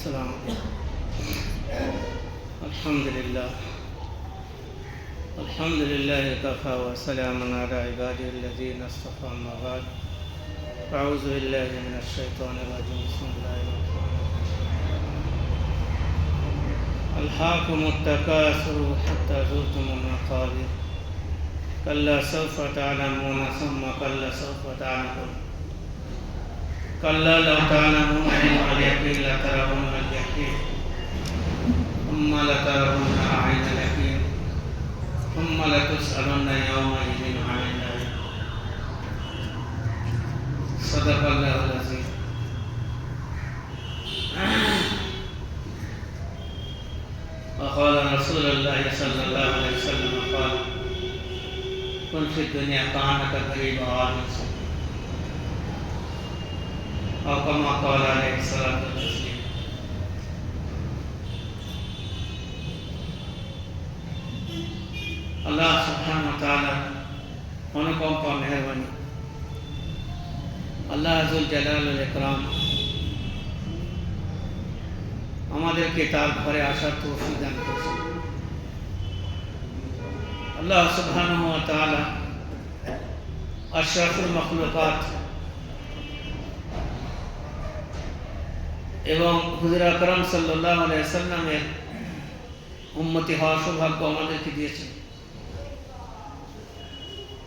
السلام عليكم. الحمد لله كفى وسلام على عباده الذين اصطفى. أما بعد، أعوذ بالله من الشيطان الرجيم. بسم الله الرحمن الرحيم. ألهاكم التكاثر حتى زرتم المقابر كلا سوف تعلمون ثم كلا سوف تعلمون كلا لو تعلمون علم اليقين لترون الجحيم ثم لترونها عين اليقين ثم لتسألن يومئذ عن النعيم. صدق الله العظيم. وقال رسول الله صلى الله عليه وسلم قال: كن في الدنيا كأنك غريب عابر سبيل، أو كما قال عليه الصلاة والسلام. আল্লাহ সুবহানাহু ওয়া তাআলা অনুকম্পা মেহেরবানি, আল্লাহ যুল জালাল ওয়াল ইকরাম আমাদেরকে তার ঘরে আসার তৌফিক দান করেছেন। আল্লাহ সুবহানাহু ওয়া তাআলা আশরাফুল মাখলুকাত এবং হুজুর আকরাম সাল্লাল্লাহু আলাইহি ওয়াসাল্লামের উম্মতি হওয়ার সৌভাগ্য আমাদেরকে দিয়েছেন।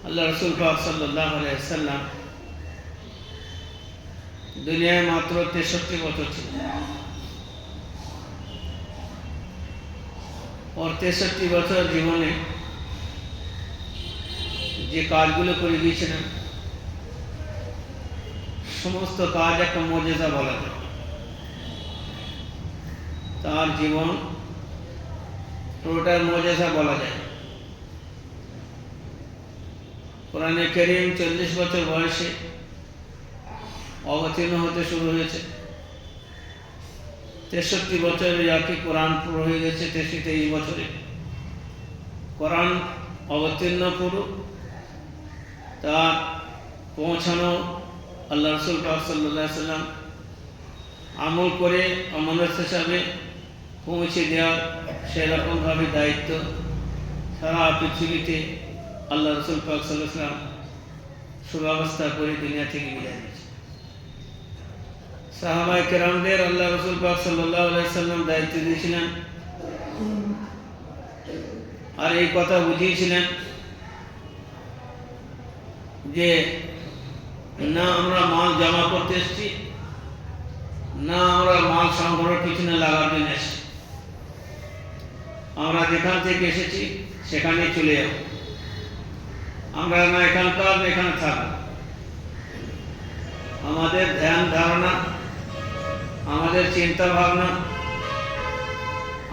আল্লাহ রাসূল পাক সাল্লাল্লাহু আলাইহি ওয়াসাল্লাম দুনিয়ায় মাত্র 63 বছর ছিলেন। और 63 বছর জীবনে যে কাজগুলো করে গিয়েছিলেন সমস্ত কাজ একটা মুজিজা বলা যায়। তার জীবন পুরোটা মুজিজা বলা যায়। কোরআনে কারীম 40 বছর বয়সে অবতীর্ণ হতে শুরু হয়েছে। 63 বছরে যাকে কোরআন পুরো হয়ে গেছে, 23 বছরে কোরআন অবতীর্ণ পুরো তার পৌঁছানো আল্লাহ রাসূল পাক সাল্লাল্লাহু আলাইহি ওয়াসাল্লাম আমল করে আমানত হিসাবে পৌঁছে দেওয়ার সেরকমভাবে দায়িত্ব সারা পৃথিবীতে আল্লাহ রাসূল পাক সাল্লাল্লাহু আলাইহি ওয়াসাল্লাম সুব্যবস্থা করে দুনিয়া থেকে বিদায় নিয়েছে। সাহাবায়ে কেরামদের আল্লাহ রাসূল পাক সাল্লাল্লাহু আলাইহি ওয়াসাল্লাম দায়িত্ব দিয়েছিলেন আর এই কথা বুঝিয়েছিলেন যে না আমরা মাল জমা করতে এসেছি, না আমরা মাল সংগ্রহের পিছনে লাগার জন্য এসেছি। আমরা যেখান থেকে এসেছি সেখানে চলে যাব। আমরা না এখানকার না এখানে থাকবো। আমাদের ধ্যান ধারণা, আমাদের চিন্তা ভাবনা,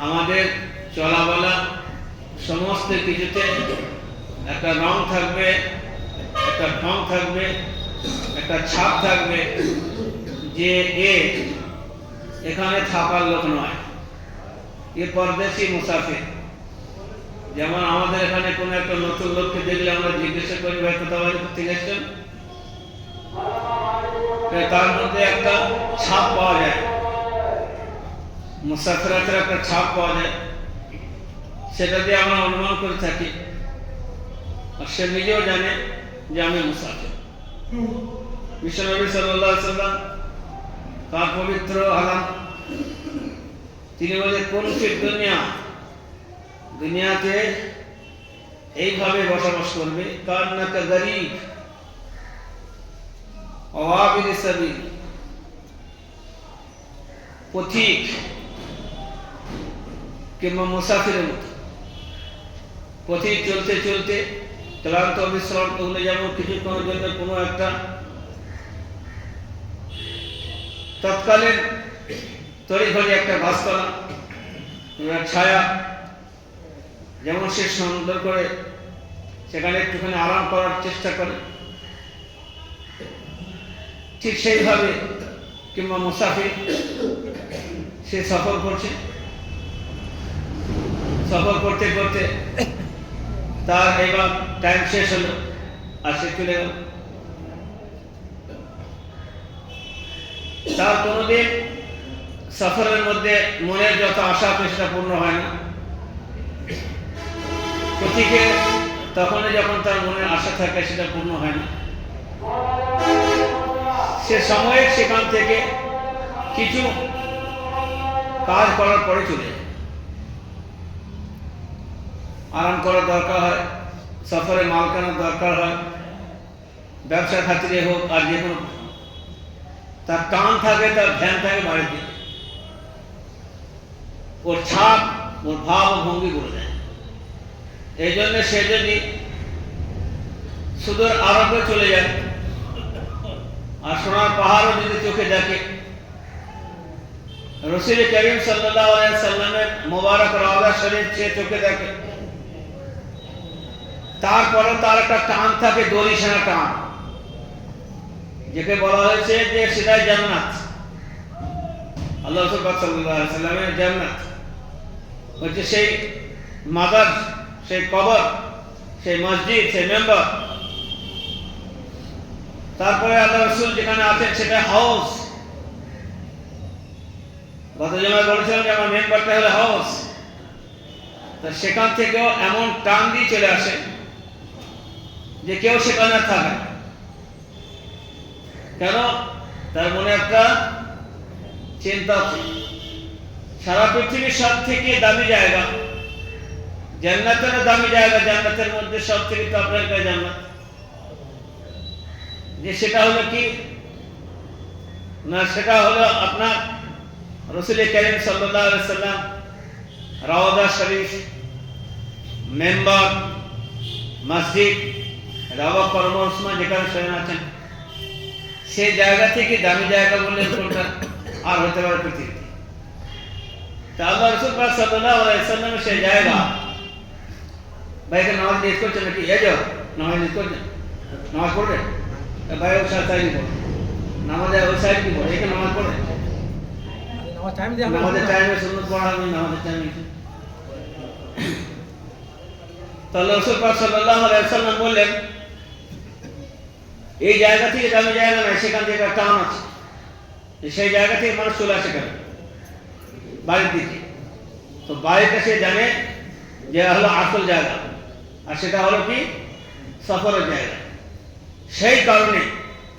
আমাদের চলাবলা সমস্ত কিছুতে একটা রং থাকবে, একটা ঢং থাকবে, একটা ছাপ থাকবে যে এখানে থাকার লোক নয়, এ পরদেশি মুসাফির। যেমন আমাদের এখানে কোনো একটা নতুন লোককে দেখলে আমরা জিজ্ঞাসা করি, ভাই কোথা বাড়ি থেকে এসেছেন? তার মধ্যে একটা ছাপ পাওয়া যায়, মুসাফিরাতের একটা ছাপ পাওয়া যায়, সেটা দিয়ে আমরা অনুমান করে থাকি। আর সে নিজেও জানে যে আমি মুসাফির। বিশ্বনবী সাল্লাল্লাহু আলাইহি ওয়াসাল্লাম তার পবিত্র আলাম তিনি বলে, কোন ফির দুনিয়া, দুনিয়াতে এইভাবে বসবাস করবে কান্নাকা গরীব আওয়াবির সাবিল, পথিক কিংবা মুসাফিরের মতো। পথিক চলতে চলতে ক্লান্ত বিশ্রাম করলে যেমন কিছুক্ষণের জন্য কোনো একটা তৎকালীন তড়িঘড়ি একটা গাছতলা, ছায়া, যেমন সে সুন্দর করে সেখানে একটুখানি আরাম করার চেষ্টা করে, ঠিক সেইভাবে কিংবা মুসাফির সে সফর করছে। সফর করতে করতে তার এবার টাইম শেষ হলো আর সে চলে গেল। তার কোনোদিন সফরের মধ্যে মনের যত আশা আছে সেটা পূর্ণ হয় না। প্রতীকে তখনই যখন তার মনের আশা থাকে সেটা পূর্ণ হয় না। সে সময়ে সেখান থেকে কিছু কাজ করার পরে চলে যায়। আরাম করার দরকার হয়, সফরে মাল কেনার দরকার হয়, ব্যবসা খাতিরে হোক আর যে কোনো, তার টান থাকে, তার ধ্যান থাকে বাড়ির দিকে। ওর ছাপ, ওর ভাব ও ভঙ্গি বলে দেয়। এই জন্য সে যদি সুদূর আরবে চলে যায় আর সোনার পাহাড়ও যদি চোখে দেখে, রসুল করিম সাল্লাল্লাহু আলাইহি সাল্লামের মোবারক রওজা শরীফ সে চোখে দেখে, তারপরে তার একটা টান থাকে, দড়িছানা টান, যেকে বলা হয়েছে যে সেটাই জান্নাত। আল্লাহ রাসূল সাল্লাল্লাহু আলাইহি সাল্লামের জান্নাত হচ্ছে সেই মাজার, সেই কবর, সেই মসজিদ, সেই মেম্বার। তারপরে আল্লাহ রাসূল যেখানে আছেন সেটা হাউস। গত জমায় বলেছিলাম যে আমার মেম্বারটা হলো হাউস। তা সেখান থেকেও এমন টান দিয়ে চলে আসে যে কেউ সেখানে আর থাকে না। কেন? তার মনে একটা চিন্তা আছে, সারা পৃথিবীর সব থেকে দামি জায়গা, জান্নাতেরও দামি জায়গা, জান্নাতের মধ্যে সব থেকে টপ র্যাঙ্কের জান্নাত, যে সেটা হলো কি না, সেটা হলো আপনার রসুল করিম সাল্লাল্লাহু আলাইহি সাল্লাম রওজা শরীফ, মেম্বার, মসজিদ, রাওয়া কর্মস্থল যেখানে শয়ন আছেন, সেই জায়গা থেকে দামি জায়গা বললে কোনটা আর হতে পারে পৃথিবীতে? তা আল্লাহ রাসূল সাল্লাল্লাহু আলাইহি সাল্লামের সেই জায়গা। ভাইকে নামাজ নিয়ে করছেন নাকি? এই যাও নামাজ নিয়ে করছেন, নামাজ পড়বে ভাই, ওই সাইড কি পড়ে নামাজের, ওই সাইড কি পড়ে, এখানে নামাজ পড়ে, নামাজের টাইমে সুন্নত পড়া হবে, নামাজের টাইমে। তাহলে রাসূল সাল্লাল্লাহু আলাইহি সাল্লাম বললেন এই জায়গা থেকে দামি জায়গা নয়, সেখান থেকে একটা টান আছে, সেই জায়গা থেকে মানুষ চলে আসে কেন বাড়ির দিকে। তো বাড়িটা সে জানে যে হলো আসল জায়গা, আর সেটা হলো কি সফরের জায়গা। সেই কারণে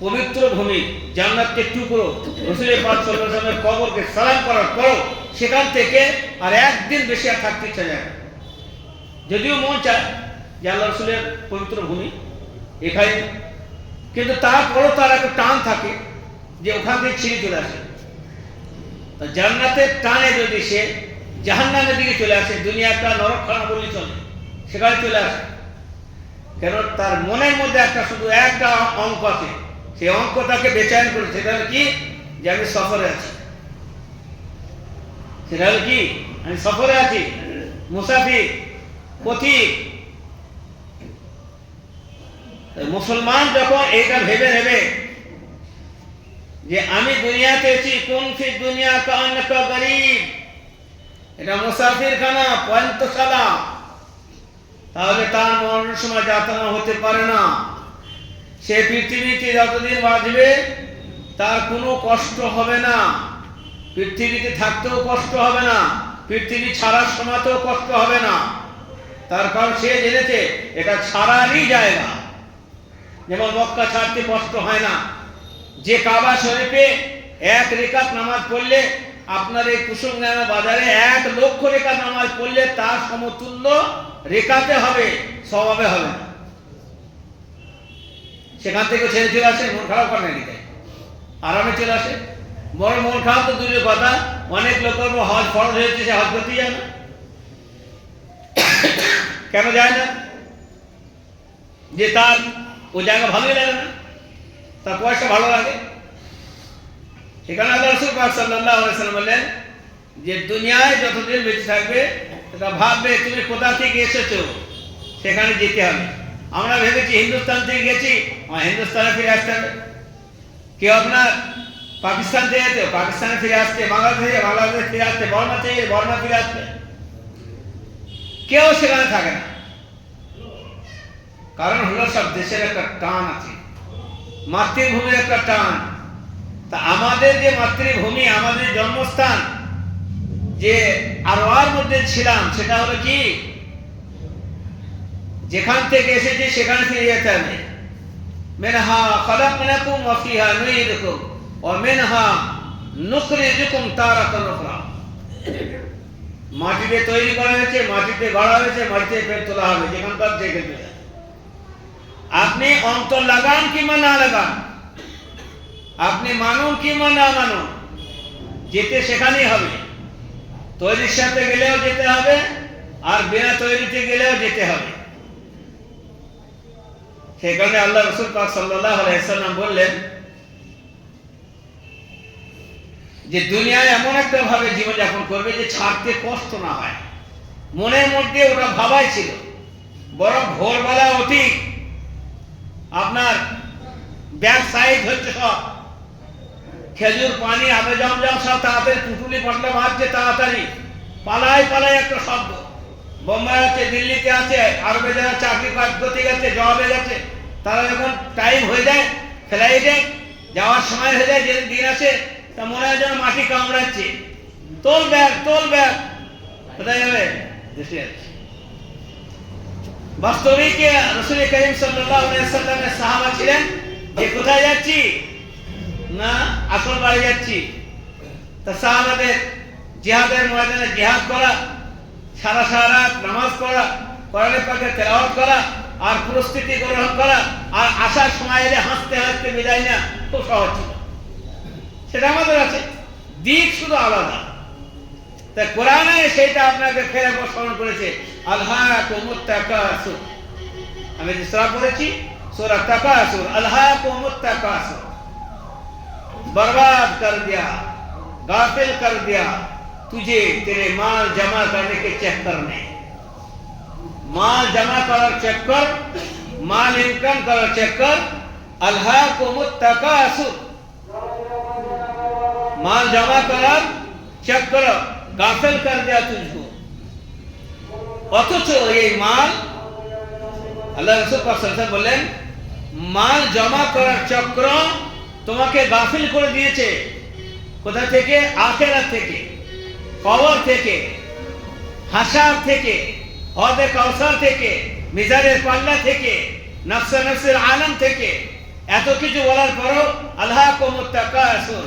পবিত্র ভূমি জান্নাতকে টুকরো রাসূল পাক সাল্লাল্লাহু আলাইহি ওয়াসাল্লামের কবরকে সালাম করার পর সেখান থেকে আর একদিন বেশি আর থাকতে ইচ্ছা যায় না। যদিও মন চায় যে আল্লাহ রাসূলের পবিত্র ভূমি এখানে, কিন্তু তারপরও তার একটা টান থাকে যে ওখান থেকে ছিঁড়ে চলে আসে। জান্নাতের টানে যদি সে জাহান্নামের দিকে চলে আসে, দুনিয়াটা নরকখানা বললে চলে, সেখানে চলে আসে। কেন? তার মনের মধ্যে একটা শুধু একটা অঙ্ক আছে, সেই অঙ্কটাকে বেচায়ন করে, সেটা হলো কি যে আমি সফরে আছি। সেটা হলো কি আমি সফরে আছি, মুসাফির, পথিক। মুসলমান যখন এইটা ভেবে নেবে যে আমি দুনিয়াতে এসেছি, কোন ফি দুনিয়া কান্নাকা গরীব, এটা মুসাফির খানা, পয়ন্তশালা, তাহলে তার মরণের সময় যাতনা হতে পারে না। সে পৃথিবীতে যতদিন বাঁচবে তার কোনো কষ্ট হবে না, পৃথিবীতে থাকতেও কষ্ট হবে না, পৃথিবী ছাড়ার সময়তেও কষ্ট হবে না। তার কারণ সে জেনেছে এটা ছাড়ারই জায়গা। যেমন মক্কা ছাড়তে কষ্ট হয় না, যে কাবা শরীফে এক রেকাত নামাজ পড়লে আপনার এই কুসুমগ্রাম বাজারে 1 লক্ষ রেকাত নামাজ পড়লে তার সমতুল্য রেকাতে হবে, স্বভাবে হবে না। সেখান থেকে ছেড়ে চলে আসে, মন খারাপ করে না, আরামে চলে আসে। বড় মন খারাপ তো দূরের কথা, অনেক লোকের হজ ফরজ হয়েছে, সে হজ করতে যায় না। কেন যায় না? যে তার ও জায়গা ভালোই লাগে না, তার পয়সা ভালো লাগে। সেখানে আল্লাহ রাসূল সাল্লাল্লাহু আলাইহি ওয়াসাল্লাম বললেন যে দুনিয়ায় যতদিন বেঁচে থাকবে এটা ভাববে তুমি কোথা থেকে এসেছো, সেখানে যেতে হবে। আমরা ভেবেছি হিন্দুস্তান থেকে গেছি, হিন্দুস্তানে ফিরে আসতে হবে। কেউ আপনার পাকিস্তান থেকে যেত, পাকিস্তানে ফিরে আসতে, বাংলাদেশ ফিরে আসতে, বর্মা থেকে বর্মা ফিরে আসতে, কেউ সেখানে থাকে না। কারণ হলো সব দেশের একটা টান আছে, মাতৃভূমির একটা টান। তা আমাদের যে মাতৃভূমি, আমাদের জন্মস্থান, যে আরওয়ার মধ্যে ছিলাম, সেটা হলো কি যেখান থেকে এসেছি সেখানে ফিরে যেতে হবে। মিনহা খালাকনাকুম ওয়া ফিহা নুঈদুকুম ওয়া মিনহা নুখরিজুকুম তারাতান উখরা। মাটিতে তৈরি করা হয়েছে, মাটিতে গড়া হয়েছে, মাটিতে ফের তোলা হবে যেখানকার থেকে। আপনি অন্তর লাগান কিংবা না লাগান, আপনি মানুন কিংবা না মানুন, যেতে সেখানেই হবে। তৈরির সাথে গেলেও যেতে হবে, আর বিনা তৈরিতে গেলেও যেতে হবে। সেই কারণে আল্লাহ রাসূল পাক সাল্লাল্লাহু আলাইহি ওয়াসাল্লাম বললেন যে দুনিয়ায় এমন একটা ভাবে জীবনযাপন করবে যে ছাড়তে কষ্ট না হয়। মনের মধ্যে ওটা ভাবাই ছিল। বরং ভোরবেলা উঠি আপনার ব্যাক সাইড হচ্ছে সব খেজুর পানি আবে জমজম সব তাড়াতাড়ি পুটুলি পাটলা মারছে, তাড়াতাড়ি পালাই পালাই একটা শব্দ। বোম্বাই আছে, দিল্লিতে আছে, আরবে যারা চাকরি কাজ করতে গেছে, জবে গেছে, তারা যখন টাইম হয়ে যায় ফ্লাইটে যাওয়ার সময় হয়ে যায়, যেদিন দিন আসে, তা মনে হয় যেন মাটি কামড়াচ্ছে। তোল ব্যাগ, তোল ব্যাগ, কোথায় যাবে? দেশে যাচ্ছে। বাস্তবিক রাসূল করিম সাল্লাল্লাহু আলাইহি ওয়াসাল্লামের সাহাবা ছিলেন যে কোথায় যাচ্ছি না, আসল বাড়ি যাচ্ছি। তা সাহাবাদের জিহাদের ময়দানে জিহাদ করা, সারা সারা রাত নামাজ পড়া, কোরআন পাকের তেলাওয়াত করা, আর প্রস্তুতি গ্রহণ করা, আর আসার সময় এলে হাসতে হাসতে বিদায় না, খুব সহজ ছিল। সেটা আমাদের আছে, দিক শুধু আলাদা। তাই কোরআনে সেটা আপনাকে ফেরে স্মরণ করেছে, আলহাকুমুত তাকাসুর। আমি যে সূরা পড়েছি সূরা তাকাসুর, আলহাকুমুত তাকাসুর, बर्बाद कर दिया, गाफिल कर दिया तुझे तेरे माल जमा करने के चक्कर में। माल जमा करार चक्कर, माल इनकम करार चक्कर, अल्हाकुमुत तकासुर, माल जमा करार चक्कर गाफिल कर दिया तुझको। অথচ এই মাল আল্লাহ রাসূল পাক সাল্লাল্লাহু আলাইহি ওয়াসাল্লাম বললেন, মাল জমা করার চক্র তোমাকে গাফিল করে দিয়েছে। কোথা থেকে? আখিরাত থেকে, কবর থেকে, হাসার থেকে, হদে কাউসার থেকে, মিজানের পাল্লা থেকে, নফসে নফসের আলম থেকে। এত কিছু বলার পরও আলহাকুমুত তাকাসুর,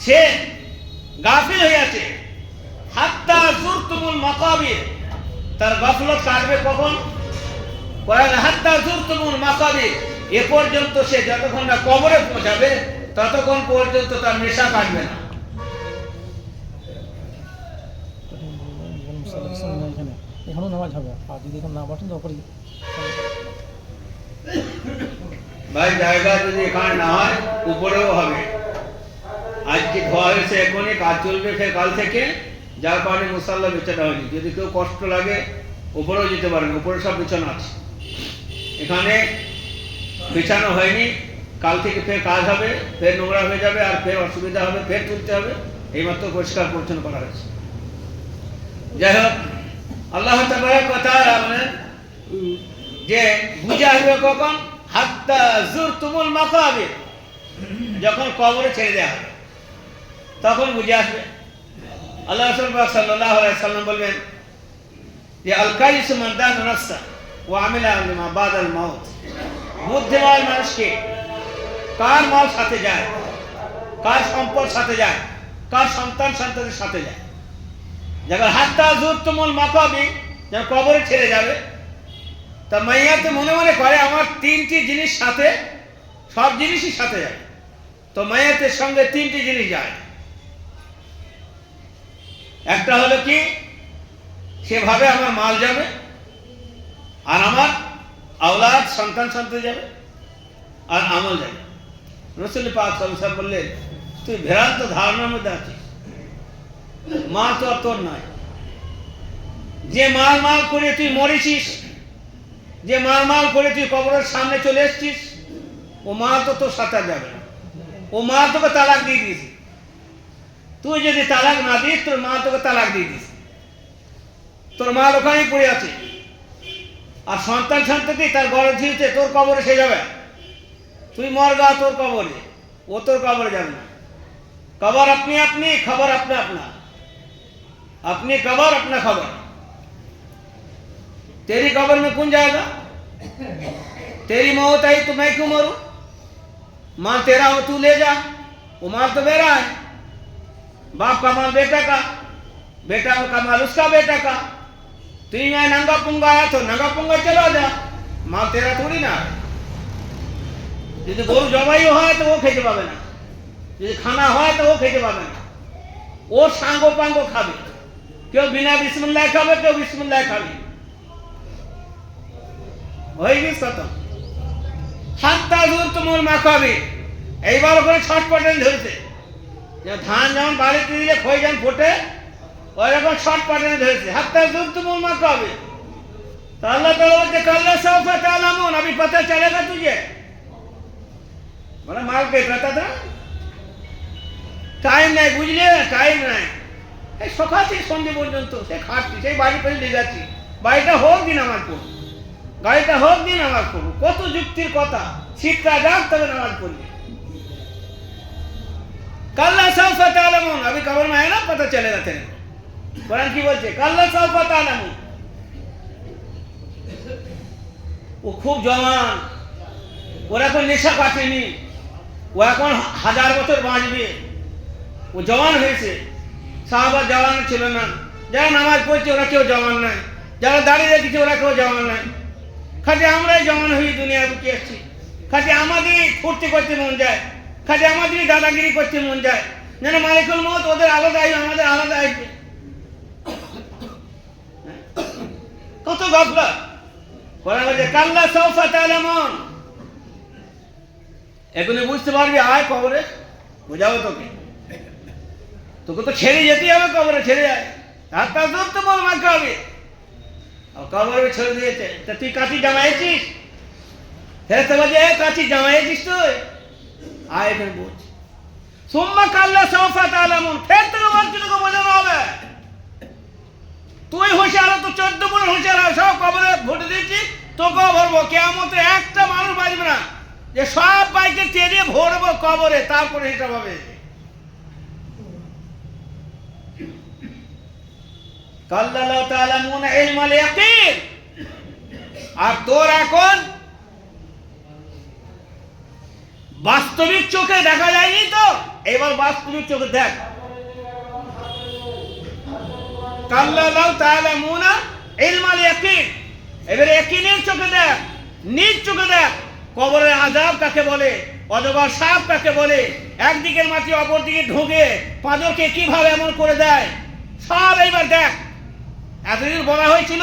সে গাফিল হয়ে আছে। হাত্তা যুরতুমুল মাকাবির, তার গাফলত কাটবে কখন? হাত্তা যুরতুমুল মাকাবির, এ পর্যন্ত সে যতক্ষণ না কবরে পৌঁছাবে ততক্ষণ পর্যন্ত তার নেশা কাটবে না। ভাই জায়গা যদি এখানে না হয় উপরেও হবে। আজকে ধোয়া হয়েছে, এখনই কাজ চলবে ফের কাল থেকে, যার কারণে মুসাল্লা বিছানা হয়নি। যদি কেউ কষ্ট লাগে উপরেও যেতে পারেন, উপরে সব বিছানা আছে। এখানে বিছানো হয়নি, কাল থেকে ফের কাজ হবে, ফের নোংরা হয়ে যাবে, আর ফের অসুবিধা হবে, ফের তুলতে হবে। এইমাত্র পরিষ্কার পরিচ্ছন্ন করা হয়েছে। যাই হোক, আল্লাহ তাবারক ওয়া তাআলা বলেন যে বুঝা হবে কখন? হাত্তা যুরতুমুল মাকাবির, যখন কবরে ছেড়ে দেওয়া হবে তখন বুঝে আসবে। আল্লাহ রাসূল পাক সাল্লাল্লাহু আলাইহি ওয়াসাল্লাম বলবেন যে আল কাইসু মান দানা নাফসা ওয়া আমিলা লিমা বাদাল মাউত। বুদ্ধিমান মানুষকে কার মাল সাথে যায়, কার সম্পদ সাথে যায়, কার সন্তান সন্ততির সাথে যায়। যখন হাত্তা যুরতুমুল মাকাবির, যখন কবরে ছেড়ে যাবে, তা মাইয়াতে মনে মনে করে আমার তিনটি জিনিস সাথে, সব জিনিসই সাথে যায়। তো মাইয়াতের সঙ্গে তিনটি জিনিস যায়। একটা হলো কি, সেভাবে আমার মাল যাবে, আর আমার আওলাদ সন্তান সন্ততি যাবে, আর আমল যাবে। রাসূল পাক সাল্লাল্লাহু আলাইহি ওয়াসাল্লাম বললেন, তুই ভ্রান্ত ধারণার মধ্যে আছিস, মা তো আর তোর নয়। যে মাল মাল করে তুই মরেছিস, যে মাল মাল করে তুই কবরের সামনে চলে এসেছিস, ও মা তো তোর সাথে যাবে না। ও মা তোকে তালাক দিয়ে দিয়েছে। তুই যদি তালাক না দিস, তোর মা তোকে তালাক দিয়ে দিস, তোর মা ওখানেই পড়ে আছে। আর সন্তান সন্ততি তার গড়ে ঝিলতে তোর কবরে সে যাবে, তুই মরগা তোর কবরে। ও তোর কবরে যাবে না। कबर अपनी अपनी, खबर अपना अपना, अपनी कबर अपना खबर। तेरी कबर में कौन जाएगा? तेरी मौत आई तो मैं क्यों मरूं? माल तेरा हो तू ले जा, वो माल तो मेरा है। बाप का माल बेटा का, बेटा का माल उसका बेटा का। तू यहाँ नंगा पुंगा आया तो नंगा पुंगा चला जा, माल तेरा थोड़ी ना है। यदि गरु जबाई है तो वो खेते पाबे ना, যদি খানা হয় তো ও খেতে পাবে না, ও সাঙ্গ পাঙ্গ খাবে। কেউ বিনা বিসমিল্লাহ খাবে, কেউ বিসমিল্লাহ খাবে। হয়ে গেছে কত হাত্তা দূর তোমার মা খাবে। এইবার ওখানে ছটপটেন ধরেছে, যে ধান যেমন বাড়িতে দিলে খই যেমন ফোটে, ওই রকম ছটপটেন ধরেছে। হাত্তা দূর তোমার মা খাবে। तो अल्लाह ताला बोलते कल्ला सौफ तालमून, अभी पता चलेगा तुझे। बोला माल के पता था, টাইম নাই, বুঝলে টাইম নাই। এই সকাল থেকে সন্ধ্যে পর্যন্ত সে খাটছি, সেই বাড়ি পেয়ে নিয়ে যাচ্ছি। বাড়িটা হোক দিন আমার পড়ব, গাড়িটা হোক দিন আমার পড়ব। কত যুক্তির কথা, শীতটা যাক তবে নামাজ পড়বে। कल्ला सौफ तालमून, अभी कब्र में है ना, पता चलेगा तेरे। कुरान की बोलছে कल्ला सौफ तालमून। ও খুব জওয়ান, ওর এখন নেশা কাটেনি, ও এখন 1000 বছর বাঁচবে। ও জওয়ান হয়েছে, সাহাবা জওয়ান ছিল না। যারা নামাজ পড়ছে ওরা কেউ জওয়ান নাই, যারা দাঁড়িয়ে রেখেছে ওরা কেউ জওয়ান নাই। খালি আমরাই জওয়ান হয়ে দুনিয়া বুকে আসছি। খালি আমাদেরই ফুর্তি করতে মন যায়, খালি আমাদেরই দাদাগিরি করতে মন যায়, যেন মালিকুল মউত ওদের আলাদা আসবে, আমাদের আলাদা আসবে। কত গফলত। কোরআন বলছে কাল্লা সাউফা তা'লামুন, এখনই বুঝতে পারবি, আয় কবরে, বোঝাবো তোকে। তোকে তো ছেড়ে যেতেই হবে, কবরে ছেড়ে যায়। আর তার দূর তো বল মাকে হবে, আর কবরে ছেড়ে দিয়েছে। তা তুই কাঠি জামাইছিস? ফেরেশতা বলছে কাঠি জামাইছিস তুই? আয় এখানে বোঝ। সুম্মা কাল্লা সাউফা তা'লামুন, ফের তোকে বলছি, তোকে বোঝানো হবে। তুই হুঁশিয়ার, তো 14 গুণ হুঁশিয়ার হয়। সব কবরে ভোট দিয়েছি, তোকেও ভরবো। কিয়ামতে একটা মানুষ বাঁচবে না যে সব বাইকে টেনে ভরবো কবরে, তারপরে হিসাব হবে। কাল্লা লাউ তা'লামুন ইলমাল ইয়াকিন। আর তোর এখন বাস্তবিক চোখে দেখা যায়নি তো, এবার বাস্তবিক চোখে দেখ। কাল্লা লাউ তা'লামুন ইলমাল ইয়াকিন, এবারে ইয়াকিনের চোখে দেখ, নিজ চোখে দেখ। কবরের আযাব কাকে বলে, অজগর সাপ কাকে বলে, একদিকের মাটি অপর দিকে ঢোকে, পাঁজরকে কিভাবে এমন করে দেয়, সব এইবার দেখ। এতদিন বলা হয়েছিল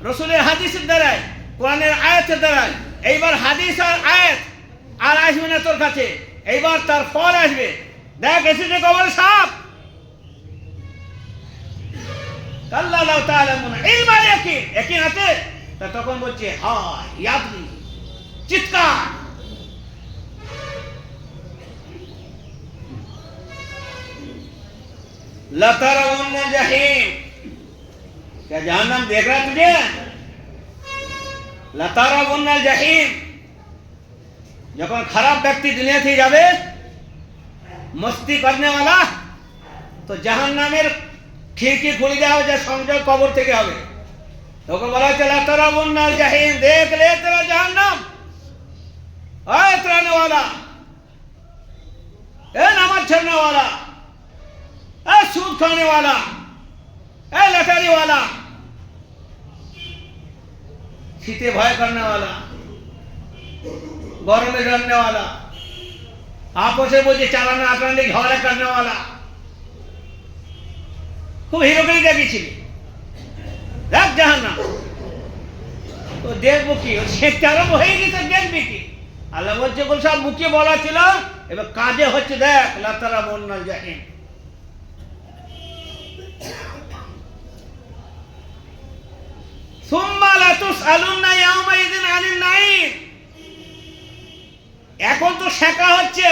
রসুলের হাদিসের দ্বারায়, কোরআনের আয়াতের দ্বারায়। এইবার হাদিস আর আয়াত আর আসবে না তোর কাছে, এইবার তার ফল আসবে। দেখ এসেছে কবরের সাপ। কাল্লা লাউ তা'লামুন ইলমাল ইয়াকিন, ইয়াকিন আছে। তা তখন বলছে হায় ইয়াকি, চিৎকার। लतरवुन्ना जहीम, क्या जहन्नम देख रहा है तुझे? लतरवुन्ना जहीम, যখন খারাপ ব্যক্তি দুনিয়া থেকে যাবে মস্তি करने वाला, তো জাহান্নামের খিড়কি খুলে দেওয়া হবে, সংযোগ কবর থেকে হবে। তোকে বলা হচ্ছে लतरवुन्ना जहीम, देख ले तेरा जहन्नम। आए त्राने वाला, ए नमाज छोड़ने वाला, ए सूद खाने वाला, ए लटारी वाला, शीते भय करने वाला, गौरव में डरने वाला, आपस में बोलते चालाना आटाने झगड़ा करने वाला। खूब हिरोगिरी देखी देख জাহান্নাম। তো দেখবো কি, শেখতে আরম্ভ হয়ে গেছে, দেখবি কি? আল্লাহ বলছে বল সব মুখে বলা ছিল, এবার কাজে হচ্ছে। দেখ লাতারাবুন্নাল জাহিম। সুম্মা লাতুসআলুন্না ইয়াওমাইযিন আনিন নাঈম। এখন তো শেখা হচ্ছে,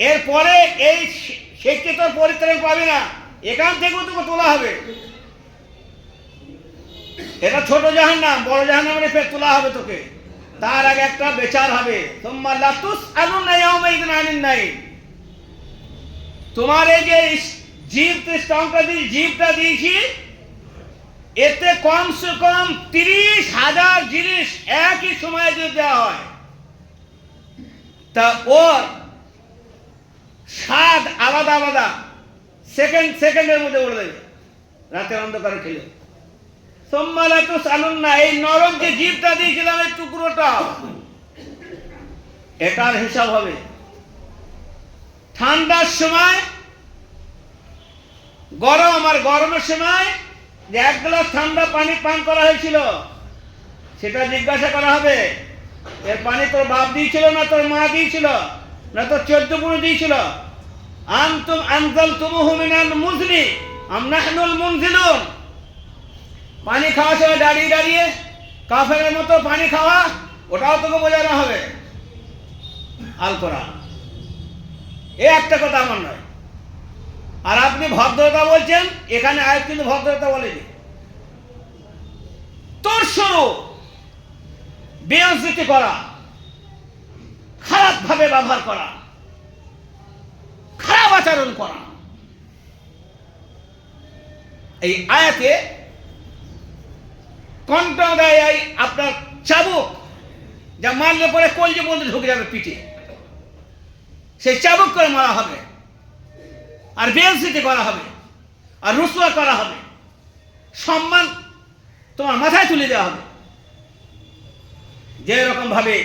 এরপরে এই শেখকে তোর পরিত্রাণ পাবে না, এখান থেকেও তোকে তোলা হবে। এটা ছোট জাহান্নাম, বড় জাহান্নামে ফের তোলা হবে তোকে। তার আগে একটা বিচার হবে। সুম্মা লাতুসআলুনা ইয়াওমাইযিন আনিন নাঈম। তোমার এই যে জীবটা দিয়েছি, এতে কমসে কম 30,000 জিনিস একই সময়ে যদি দেওয়া হয়, তা ওর স্বাদ আলাদা আলাদা সেকেন্ডের মধ্যে উড়ে দেবে রাতের অন্ধকারে খেলে। সুম্মা লাতুসআলুনা, এই নরম যে জীবটা দিয়েছিলাম এই টুকরোটা, এটার হিসাব হবে। ঠান্ডার সময় গরমের সময় যে 1 গ্লাস ঠান্ডা পানি পান করা হয়েছিল, সেটা জিজ্ঞাসা করা হবে, এর পানি তোর বাপ দিয়েছিল না তোর মা দিয়েছিল না তোর 14 গুণ দিয়েছিল? আনতুম আনজালতুমুহু মিনাল মুজনি আম নাহনুল মুনজিলুন। পানি খাওয়ার সময় দাঁড়িয়ে দাঁড়িয়ে কাফেরের মতো পানি খাওয়া, ওটাও তোকে বোঝানো হবে। আল কোরআন, এই একটা কথা আমার নয়। আর আপনি ভদ্রতা বলছেন, এখানে আয়াত কিন্তু ভদ্রতা বলেনি। তোর স্বরূপ বেইজ্জতি করা, খারাপ ভাবে ব্যবহার করা, খারাপ আচরণ করা, এই আয়াতে কণ্ঠ দেয় আপনার চাবুক, যা মারলে পরে কলজে বন্ধু ঢুকে যাবে পিঠে, সেই চাবুক করে মারা হবে, আর বেইজ্জতি করা হবে, আর রুসওয়া করা হবে, সম্মান তোমার মাথায় তুলে দেওয়া হবে। যে রকম ভাবে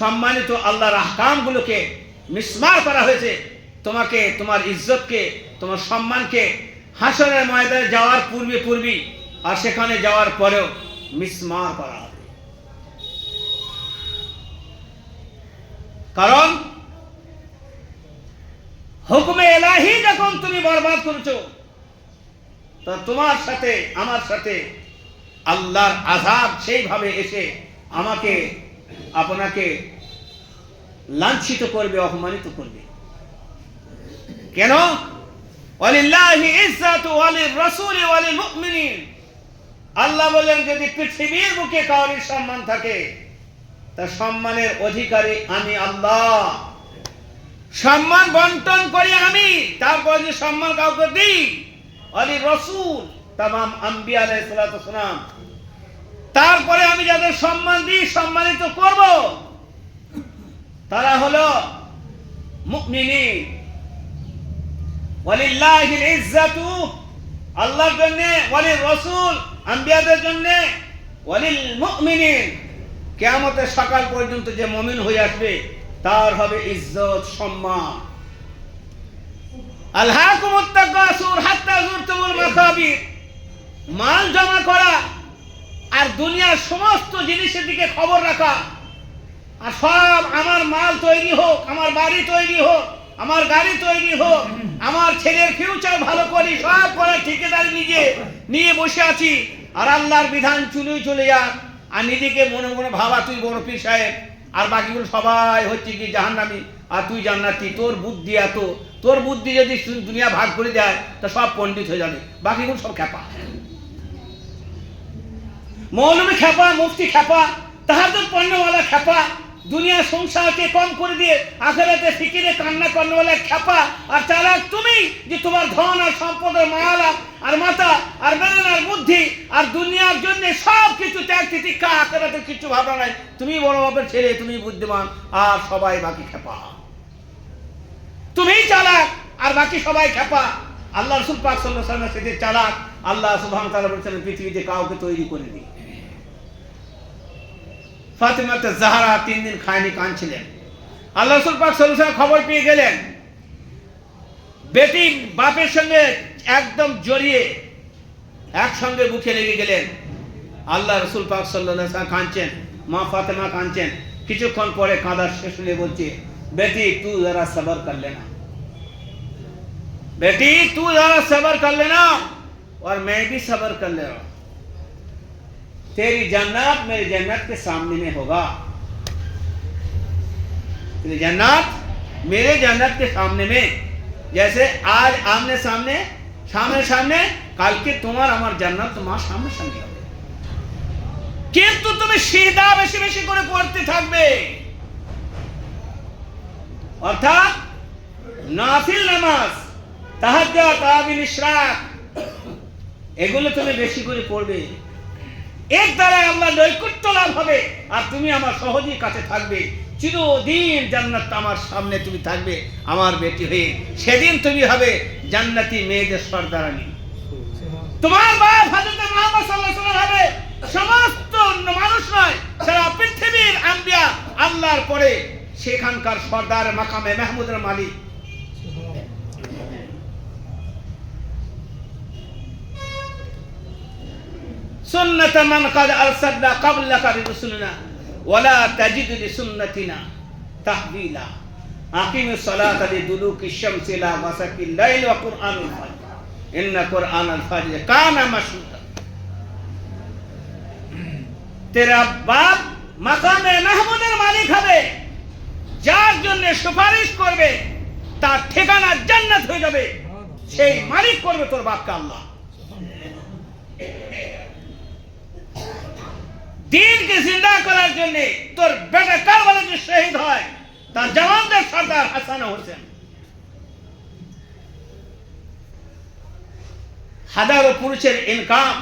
সম্মানিত আল্লাহর আহকামগুলোকে মিসমার করা হয়েছে, তোমাকে, তোমার ইজ্জতকে, তোমার সম্মানকে হাসরের ময়দানে যাওয়ার পূর্বে আর সেখানে যাওয়ার পরেও মিসমার করা হবে। কারণ হুকুমে ইলাহি যখন তুমি বরবাদ করেছো, তা তোমার সাথে আমার সাথে আল্লাহর আযাব সেইভাবে এসে আমাকে আপনাকে লাঞ্ছিত করবে, অপমানিত করবে। কেন? ওয়ালিল্লাহি ইজ্জাতু ওয়ালির রাসূলি ওয়ালিল মুমিনিন। আল্লাহ বলেন, যদি পৃথিবীর বুকে কারোর সম্মান থাকে, তা সম্মানের অধিকারী আমি আল্লাহ। সম্মান বন্টন করি আমি, তারপর যে সম্মান কাউকে দিই, ওয়ালির রাসূল, তামাম আম্বিয়া আলাইহিস সালাতু ওয়াস সালাম, তারপরে আমি যাদের সম্মান দিই, সম্মানিত করব, তারা হলো মুমিনিন। ওয়ালিল্লাহিল ইজ্জাতু, আল্লাহর জন্য, ওয়ালির রাসূল, আম্বিয়াদের জন্য, ওয়ালিল মুমিনিন, কিয়ামতের সকাল পর্যন্ত যে মুমিন হয়ে আসবে তার হবে ইজ্জত, সম্মান। আলহাকুমুত তাকাসুর হাত্তা যুরতুমুল মাকাবির। মাল জমা করা আর দুনিয়ার সমস্ত জিনিসের দিকে খবর রাখা, আর সব আমার মাল তৈরি হোক, আমার বাড়ি তৈরি হোক, আমার গাড়ি তৈরি হোক, আমার ছেলের ফিউচার ভালো করি, সব করে ঠিকাদারি নিয়ে বসে আছি, আর আল্লাহর বিধান চলে যাক, আর নিজেকে মনে মনে ভাবা তুই বড় পীর সাহেব, আর বাকিগুলো সবাই হচ্ছে কি জাহান্নামী, আর তুই জান্নাতি। তোর বুদ্ধি যদি দুনিয়া ভাগ করে দেয়, তা সব পণ্ডিত হয়ে যাবে, বাকিগুলো সব খ্যাপা। মৌলবী খ্যাপা, মুফতি খ্যাপা, তাহাজ্জুদ পড়নেওয়ালা খ্যাপা, দুনিয়ার সংসারকে কম করে দিয়ে আখিরাতে ফিকিরে কান্না করনেওয়ালা খ্যাপা। আর চালাক তুমি, যে তোমার ধন আর সম্পদের মায়ালা আর মাথা আর ব্রেন আর বুদ্ধি আর দুনিয়ার জন্য সব কিছু ত্যাগ তিতিক্ষা, আখিরাতে কিছু ভাবনা নাই, তুমি বড় বাপের ছেলে, তুমি বুদ্ধিমান, আর সবাই বাকি খ্যাপা। তুমিই চালাক আর বাকি সবাই খ্যাপা। আল্লাহ রাসূল পাক সাল্লাল্লাহু আলাইহি ওয়াসাল্লাম সেটা চালাক। আল্লাহ সুবহানাহু ওয়া তাআলা বলেছেন, পৃথিবীতে কাউকে তৈরি করে দিই। ফাতিমা জাহরা 3 দিন খায়নি, কাঁদছিলেন। আল্লাহ রাসূল পাক সাল্লাল্লাহু আলাইহি ওয়াসাল্লাম খবর পেয়ে গেলেন, বেটি বাপের সঙ্গে একদম জড়িয়ে একসঙ্গে বুকে লেগে গেলেন। আল্লাহ রাসূল পাক সাল্লাল্লাহু আলাইহি ওয়াসাল্লাম কাঁদছেন, মা ফাতিমা কাঁদছেন। কিছুক্ষণ পরে কাঁদার শেষ হলে বলছে, বেটি তু জরা সবর কর লেনা, बेटी तू जरा सब्र कर लेना और मैं भी सब्र कर ले रहा हूं। तेरी जन्नत मेरी जन्नत के सामने में होगा, तेरी जन्नत मेरे जन्नत के सामने में, जैसे आज आमने सामने सामने कल के तुम्हार हमार जन्नत तुम्हार सामने सामने হবে। কিন্তু তুমি সিজদা বেশি বেশি করে করতে থাকবে, অর্থাৎ নাফিল নামাজ, তাহাজ্জুদ, তারাবির, ইশরাক, এগুলো তুমি বেশি করে পড়বে। এর দ্বারা আল্লাহ নৈকট্য লাভ হবে, আর তুমি আমার সহজেই কাছে থাকবে। চিরদিন জান্নাত আমার সামনে তুমি থাকবে আমার বেটি হয়ে। সেদিন তুমি হবে জান্নাতি মেয়েদের সর্দারানী। তোমার বাপ হযরত মুহাম্মদ সাল্লাল্লাহু আলাইহি ওয়াসাল্লাম হবে সমস্ত মানুষ নয়, সারা পৃথিবীর আম্বিয়া আল্লাহর পরে সেখানকার সর্দার, মাকামে মাহমুদের মালিক। সুন্নাত মান কাদ আরসালনা ক্বাবলাকা বিরুসুলিনা ওয়ালা তাজিদু লিসুন্নাতিনা তাহবিলা। আকিমিস সালাতা লিদুলুকিশ শামসি ইলা গাসাকিল লাইল ওয়া কুরআনুল ফাজর ইন্না কুরআনাল ফাজর কানা মাশহুদা। তেরা বাপ মাকামে মাহমুদের মালিক হবে, যার জন্য সুপারিশ করবে তার ঠিকানা জান্নাত হয়ে যাবে। সেই মালিক করবে তোর বাপকে আল্লাহ। দিনকে জিন্দা করার জন্য তোর বেটা কারবালায় যে শহীদ হয়, তার জওয়ানদের সর্দার হাসান হোসেন। হাজারো পুরুষের ইনকাম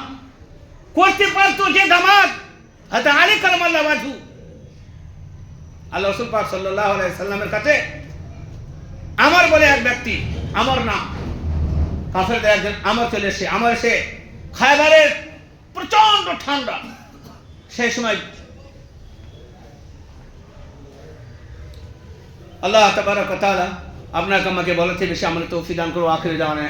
করতে পারত যে দামাত হযরত আলী কারামাল্লাহু ওয়াজহু, আল্লাহ রাসূল পাক সাল্লাল্লাহু আলাইহি সাল্লামের কাছে আমর বলে এক ব্যক্তি, আমর নাম, কাফেরদের একজন আমর চলে এসে, আমর এসে খায়বারের প্রচন্ড ঠান্ডা, সেই সময় আল্লাহ তাবারক ওয়া তাআলা আপনাকে আমাকে বলেছে বেশি আমলে তৌফিক দান করো। আখির জাওয়ানা।